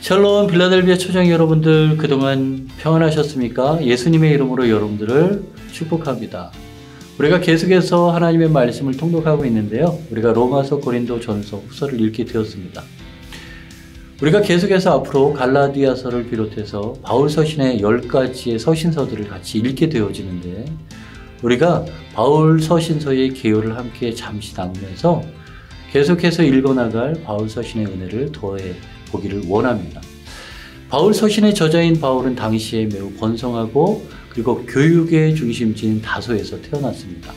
샬롬 빌라델비아 초장 여러분들 그동안 평안하셨습니까? 예수님의 이름으로 여러분들을 축복합니다. 우리가 계속해서 하나님의 말씀을 통독하고 있는데요. 우리가 로마서, 고린도, 전서, 후서를 읽게 되었습니다. 우리가 계속해서 앞으로 갈라디아서를 비롯해서 바울 서신의 10가지의 서신서들을 같이 읽게 되어지는데 우리가 바울 서신서의 개요를 함께 잠시 나누면서 계속해서 읽어나갈 바울 서신의 은혜를 더해 보기를 원합니다. 바울 서신의 저자인 바울은 당시에 매우 번성하고 그리고 교육의 중심지인 다소에서 태어났습니다.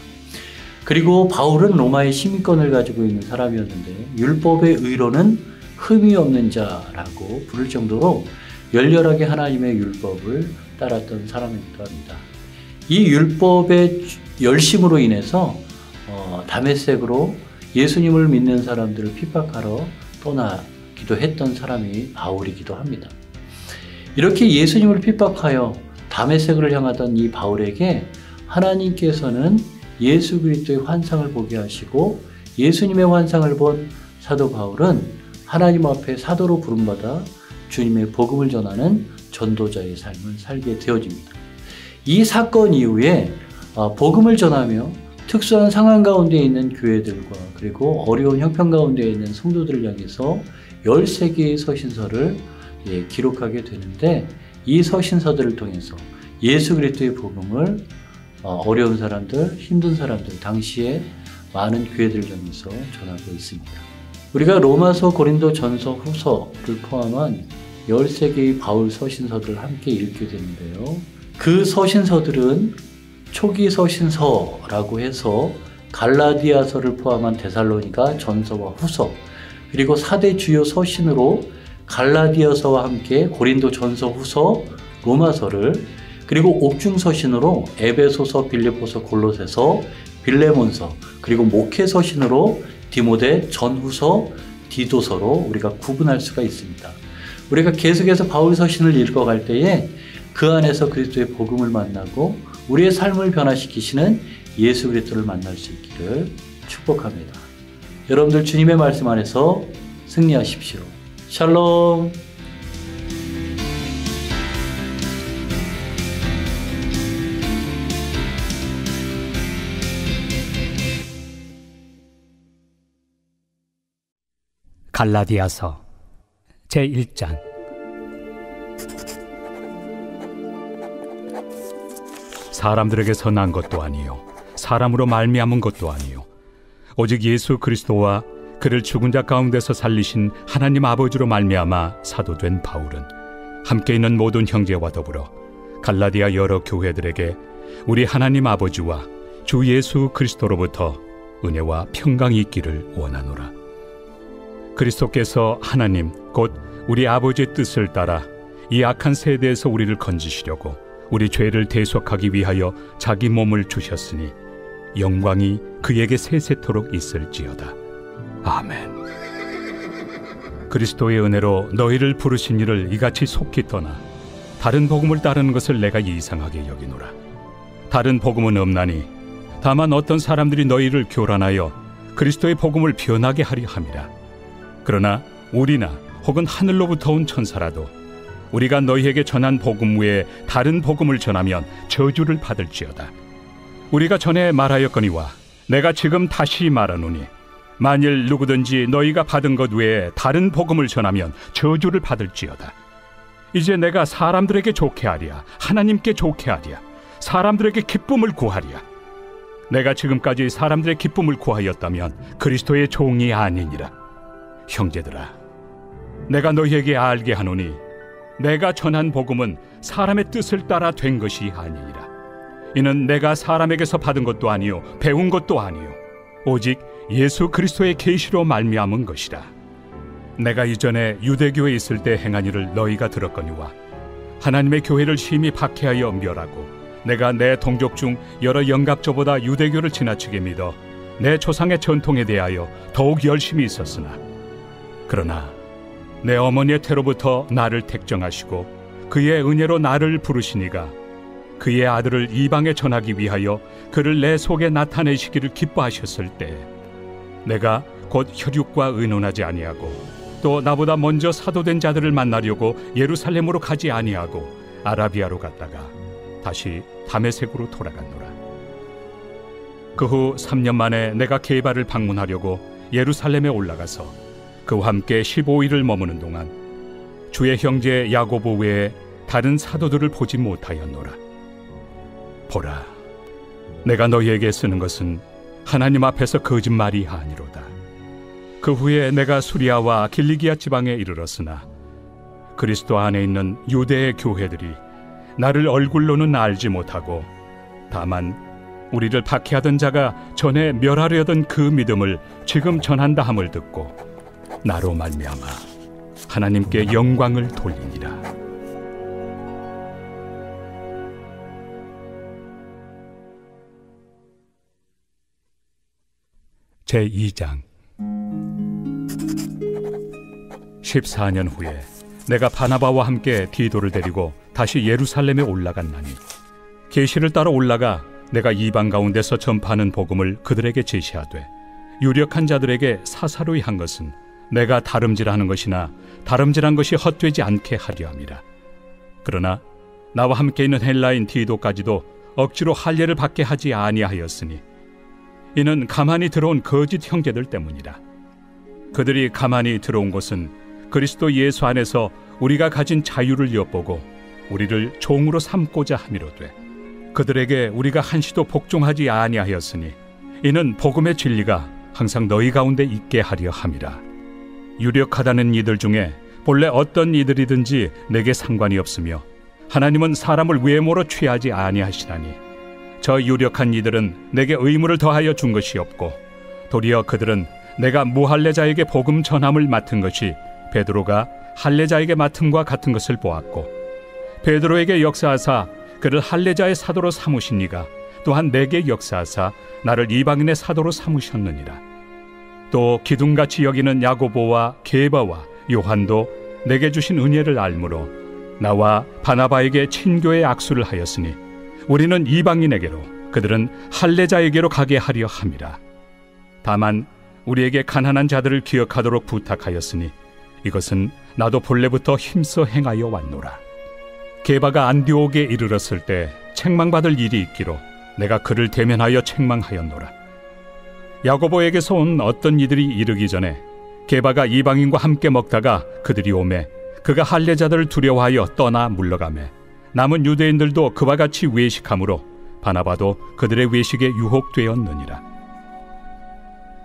그리고 바울은 로마의 시민권을 가지고 있는 사람이었는데 율법의 의로는 흠이 없는 자라고 부를 정도로 열렬하게 하나님의 율법을 따랐던 사람이기도 합니다. 이 율법의 열심으로 인해서 다메섹으로 예수님을 믿는 사람들을 핍박하러 떠나기도 했던 사람이 바울이기도 합니다. 이렇게 예수님을 핍박하여 다메섹을 향하던 이 바울에게 하나님께서는 예수 그리스도의 환상을 보게 하시고 예수님의 환상을 본 사도 바울은 하나님 앞에 사도로 부름받아 주님의 복음을 전하는 전도자의 삶을 살게 되어집니다. 이 사건 이후에 복음을 전하며 특수한 상황 가운데 있는 교회들과 그리고 어려운 형편 가운데 있는 성도들을 향해서 13개의 서신서를 기록하게 되는데 이 서신서들을 통해서 예수 그리스도의 복음을 어려운 사람들, 힘든 사람들, 당시에 많은 교회들을 향해서 전하고 있습니다. 우리가 로마서, 고린도, 전서, 후서를 포함한 13개의 바울 서신서들을 함께 읽게 되는데요. 그 서신서들은 초기 서신서라고 해서 갈라디아서를 포함한 데살로니가 전서와 후서, 그리고 4대 주요 서신으로 갈라디아서와 함께 고린도 전서, 후서, 로마서를, 그리고 옥중 서신으로 에베소서, 빌립보서, 골로새서, 빌레몬서, 그리고 목회 서신으로 디모데, 전후서, 디도서로 우리가 구분할 수가 있습니다. 우리가 계속해서 바울 서신을 읽어갈 때에 그 안에서 그리스도의 복음을 만나고 우리의 삶을 변화시키시는 예수 그리스도를 만날 수 있기를 축복합니다. 여러분들 주님의 말씀 안에서 승리하십시오. 샬롬. 갈라디아서 제1장. 사람들에게서 난 것도 아니요 사람으로 말미암은 것도 아니요 오직 예수 그리스도와 그를 죽은 자 가운데서 살리신 하나님 아버지로 말미암아 사도된 바울은 함께 있는 모든 형제와 더불어 갈라디아 여러 교회들에게 우리 하나님 아버지와 주 예수 그리스도로부터 은혜와 평강이 있기를 원하노라. 그리스도께서 하나님 곧 우리 아버지의 뜻을 따라 이 악한 세대에서 우리를 건지시려고 우리 죄를 대속하기 위하여 자기 몸을 주셨으니 영광이 그에게 세세토록 있을지어다. 아멘. 그리스도의 은혜로 너희를 부르신 이를 이같이 속히 떠나 다른 복음을 따르는 것을 내가 이상하게 여기노라. 다른 복음은 없나니 다만 어떤 사람들이 너희를 교란하여 그리스도의 복음을 변하게 하려 함이라. 그러나 우리나 혹은 하늘로부터 온 천사라도 우리가 너희에게 전한 복음 외에 다른 복음을 전하면 저주를 받을지어다. 우리가 전에 말하였거니와 내가 지금 다시 말하노니 만일 누구든지 너희가 받은 것 외에 다른 복음을 전하면 저주를 받을지어다. 이제 내가 사람들에게 좋게 하랴 하나님께 좋게 하랴 사람들에게 기쁨을 구하랴. 내가 지금까지 사람들의 기쁨을 구하였다면 그리스도의 종이 아니니라. 형제들아, 내가 너희에게 알게 하노니 내가 전한 복음은 사람의 뜻을 따라 된 것이 아니니라. 이는 내가 사람에게서 받은 것도 아니요 배운 것도 아니요 오직 예수 그리스도의 계시로 말미암은 것이라. 내가 이전에 유대교에 있을 때 행한 일을 너희가 들었거니와 하나님의 교회를 심히 박해하여 멸하고 내가 내 동족 중 여러 영갑조보다 유대교를 지나치게 믿어 내 조상의 전통에 대하여 더욱 열심히 있었으나 그러나 내 어머니의 태로부터 나를 택정하시고 그의 은혜로 나를 부르시니가 그의 아들을 이방에 전하기 위하여 그를 내 속에 나타내시기를 기뻐하셨을 때 내가 곧 혈육과 의논하지 아니하고 또 나보다 먼저 사도된 자들을 만나려고 예루살렘으로 가지 아니하고 아라비아로 갔다가 다시 다메섹으로 돌아갔노라. 그 후 3년 만에 내가 게바를 방문하려고 예루살렘에 올라가서 그와 함께 15일을 머무는 동안 주의 형제 야고보 외에 다른 사도들을 보지 못하였노라. 보라, 내가 너희에게 쓰는 것은 하나님 앞에서 거짓말이 아니로다. 그 후에 내가 수리아와 길리기아 지방에 이르렀으나 그리스도 안에 있는 유대의 교회들이 나를 얼굴로는 알지 못하고 다만 우리를 박해하던 자가 전에 멸하려던 그 믿음을 지금 전한다 함을 듣고 나로 말미암아 하나님께 영광을 돌리니라. 제2장 14년 후에 내가 바나바와 함께 디도를 데리고 다시 예루살렘에 올라갔나니 계시를 따라 올라가 내가 이방 가운데서 전파하는 복음을 그들에게 제시하되 유력한 자들에게 사사로이 한 것은 내가 다름질하는 것이나 다름질한 것이 헛되지 않게 하려 함이라. 그러나 나와 함께 있는 헬라인 디도까지도 억지로 할례를 받게 하지 아니하였으니 이는 가만히 들어온 거짓 형제들 때문이라. 그들이 가만히 들어온 것은 그리스도 예수 안에서 우리가 가진 자유를 엿보고 우리를 종으로 삼고자 함이로되 그들에게 우리가 한시도 복종하지 아니하였으니 이는 복음의 진리가 항상 너희 가운데 있게 하려 함이라. 유력하다는 이들 중에 본래 어떤 이들이든지 내게 상관이 없으며 하나님은 사람을 외모로 취하지 아니하시나니 저 유력한 이들은 내게 의무를 더하여 준 것이 없고 도리어 그들은 내가 무할례자에게 복음 전함을 맡은 것이 베드로가 할례자에게 맡음과 같은 것을 보았고 베드로에게 역사하사 그를 할례자의 사도로 삼으신 이가 또한 내게 역사하사 나를 이방인의 사도로 삼으셨느니라. 또 기둥같이 여기는 야고보와 게바와 요한도 내게 주신 은혜를 알므로 나와 바나바에게 친교의 악수를 하였으니 우리는 이방인에게로 그들은 할례자에게로 가게 하려 함이라. 다만 우리에게 가난한 자들을 기억하도록 부탁하였으니 이것은 나도 본래부터 힘써 행하여 왔노라. 게바가 안디옥에 이르렀을 때 책망받을 일이 있기로 내가 그를 대면하여 책망하였노라. 야고보에게서 온 어떤 이들이 이르기 전에 게바가 이방인과 함께 먹다가 그들이 오매 그가 할례자들을 두려워하여 떠나 물러가매 남은 유대인들도 그와 같이 외식하므로 바나바도 그들의 외식에 유혹되었느니라.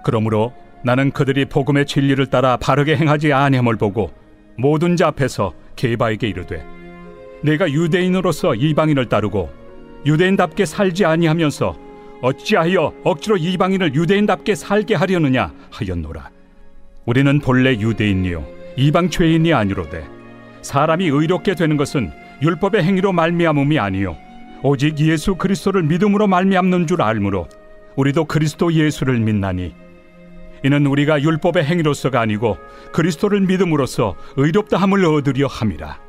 그러므로 나는 그들이 복음의 진리를 따라 바르게 행하지 아니함을 보고 모든 자 앞에서 게바에게 이르되 내가 유대인으로서 이방인을 따르고 유대인답게 살지 아니하면서 어찌하여 억지로 이방인을 유대인답게 살게 하려느냐 하였노라. 우리는 본래 유대인이요 이방 죄인이 아니로되 사람이 의롭게 되는 것은 율법의 행위로 말미암음이 아니요 오직 예수 그리스도를 믿음으로 말미암는 줄 알므로 우리도 그리스도 예수를 믿나니 이는 우리가 율법의 행위로서가 아니고 그리스도를 믿음으로써 의롭다함을 얻으려 함이라.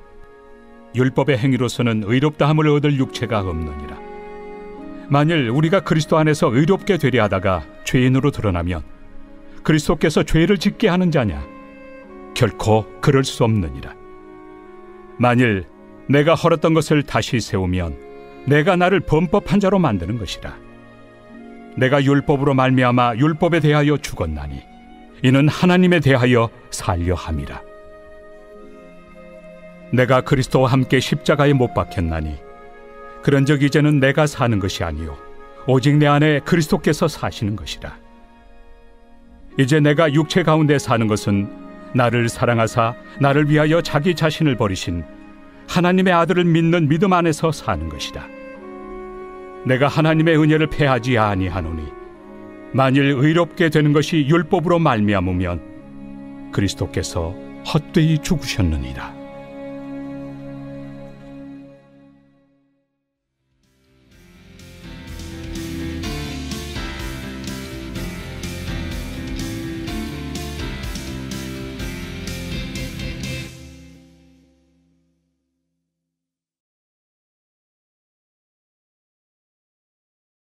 율법의 행위로서는 의롭다함을 얻을 육체가 없느니라. 만일 우리가 그리스도 안에서 의롭게 되려 하다가 죄인으로 드러나면 그리스도께서 죄를 짓게 하는 자냐? 결코 그럴 수 없느니라. 만일 내가 헐었던 것을 다시 세우면 내가 나를 범법한 자로 만드는 것이라. 내가 율법으로 말미암아 율법에 대하여 죽었나니 이는 하나님에 대하여 살려 함이라. 내가 그리스도와 함께 십자가에 못 박혔나니 그런즉 이제는 내가 사는 것이 아니요 오직 내 안에 그리스도께서 사시는 것이라. 이제 내가 육체 가운데 사는 것은 나를 사랑하사 나를 위하여 자기 자신을 버리신 하나님의 아들을 믿는 믿음 안에서 사는 것이다. 내가 하나님의 은혜를 패하지 아니하노니 만일 의롭게 되는 것이 율법으로 말미암으면 그리스도께서 헛되이 죽으셨느니라.